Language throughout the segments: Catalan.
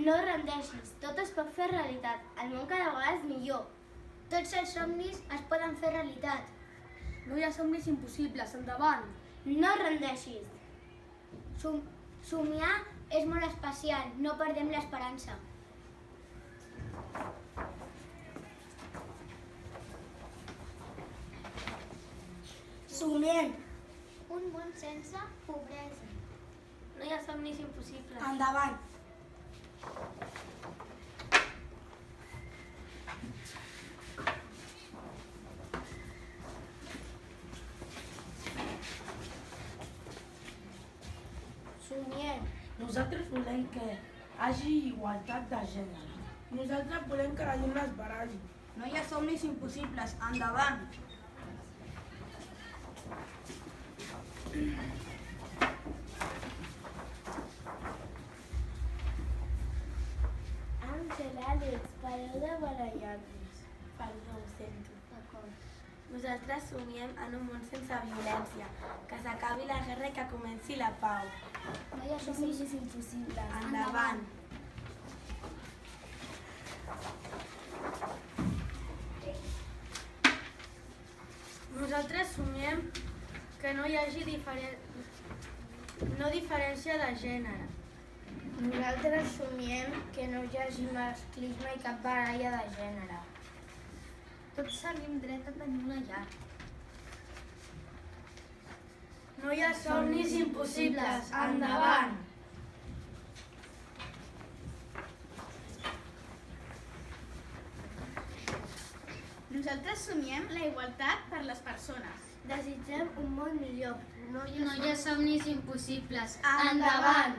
No et rendeixis, tot es pot fer realitat. El món cada vegada és millor. Tots els somnis es poden fer realitat. No hi ha somnis impossibles, endavant! No et rendeixis. Somiar és molt especial, no perdem l'esperança. Somiem. Un món sense pobresa. No hi ha somnis impossibles. Endavant! Somiem. Nosaltres volem que hi hagi igualtat de gènere. Nosaltres volem que la gent es baralli. No hi ha somnis impossibles, endavant! Àngel, Àlex, pareu de barallar-vos. Perdó, ho sento. Nosaltres somiem en un món sense violència, que s'acabi la guerra i que comenci la pau. No hi ha somnis impossibles. Endavant! Nosaltres somiem que no hi hagi diferència de gènere. Nosaltres somiem que no hi hagi masclisme i cap baralla de gènere. Tots tenim dret a tenir una llar. No hi ha somnis impossibles. Endavant! Nosaltres somiem la igualtat per les persones. Desitgem un món millor. No hi ha somnis impossibles. Endavant!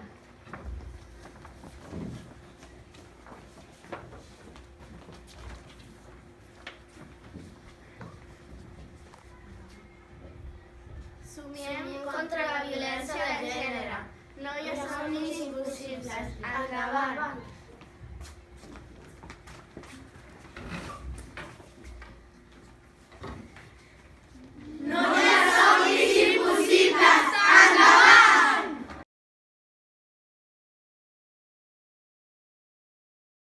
Somiem contra la violència de gènere. No hi ha somnis impossibles. Endavant!